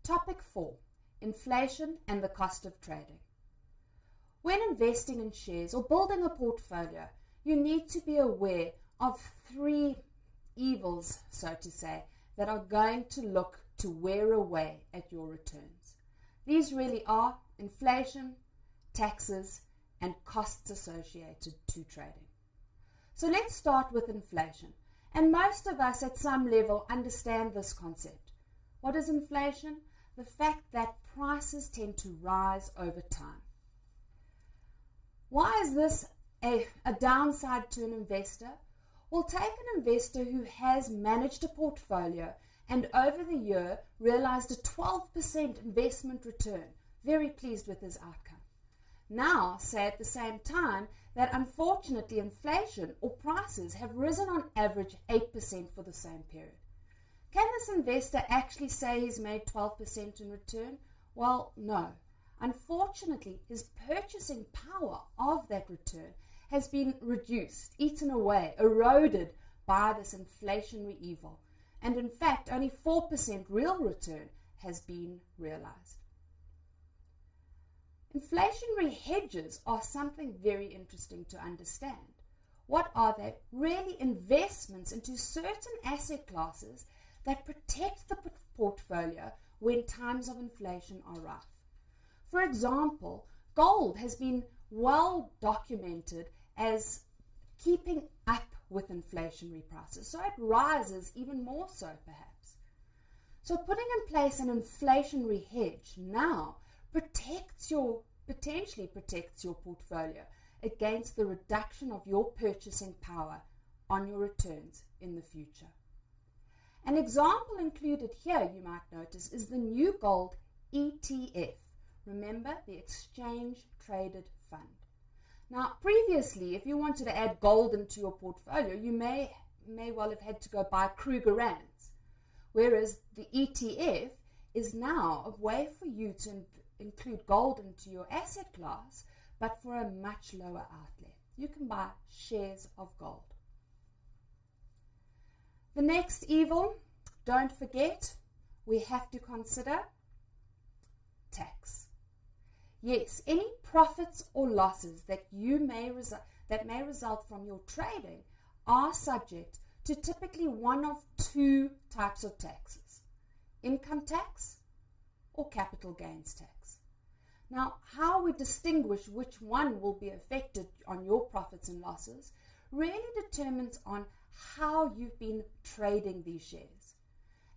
Topic 4. Inflation and the cost of trading. When investing in shares or building a portfolio, you need to be aware of 3 evils, so to say, that are going to look to wear away at your returns. These really are inflation, taxes, and costs associated to trading. So let's start with inflation. And most of us at some level understand this concept. What is inflation? The fact that prices tend to rise over time. Why is this a downside to an investor? Well, take an investor who has managed a portfolio and over the year realized a 12% investment return. Very pleased with his outcome. Now, say at the same time that unfortunately inflation or prices have risen on average 8% for the same period. Can this investor actually say he's made 12% in return? Well, no. Unfortunately, his purchasing power of that return has been reduced, eaten away, eroded by this inflationary evil. And in fact, only 4% real return has been realized. Inflationary hedges are something very interesting to understand. What are they? Really investments into certain asset classes that protect the portfolio when times of inflation are rough. For example, gold has been well documented as keeping up with inflationary prices, so it rises even more so perhaps. So putting in place an inflationary hedge now potentially protects your portfolio against the reduction of your purchasing power on your returns in the future. An example included here, you might notice, is the new gold ETF. Remember, the exchange traded fund. Now, previously, if you wanted to add gold into your portfolio, you may well have had to go buy Kruger Rands, whereas the ETF is now a way for you to include gold into your asset class, but for a much lower outlay. You can buy shares of gold. The next evil, don't forget, we have to consider tax. Yes, any profits or losses that may result from your trading are subject to typically one of 2 types of taxes: income tax or capital gains tax. Now, how we distinguish which one will be affected on your profits and losses really determines on how you've been trading these shares.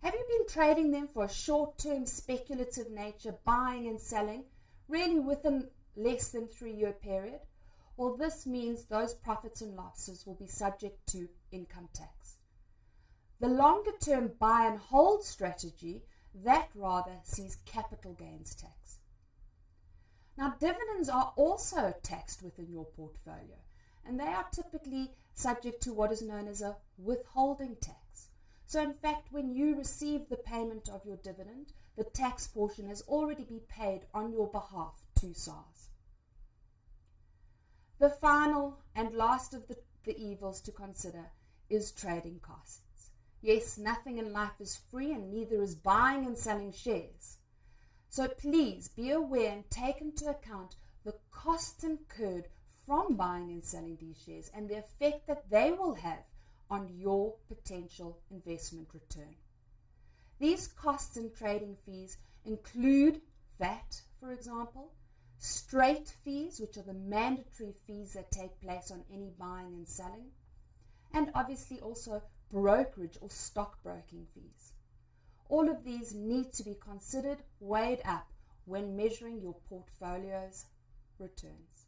Have you been trading them for a short-term speculative nature, buying and selling, really within less than 3-year period? Well, this means those profits and losses will be subject to income tax. The longer-term buy and hold strategy, that rather sees capital gains tax. Now, dividends are also taxed within your portfolio, and they are typically subject to what is known as a withholding tax. So in fact, when you receive the payment of your dividend, the tax portion has already been paid on your behalf to SARS. The final and last of the evils to consider is trading costs. Yes, nothing in life is free, and neither is buying and selling shares. So please be aware and take into account the costs incurred from buying and selling these shares and the effect that they will have on your potential investment return. These costs and trading fees include VAT, for example, straight fees, which are the mandatory fees that take place on any buying and selling, and obviously also brokerage or stockbroking fees. All of these need to be considered, weighed up when measuring your portfolio's returns.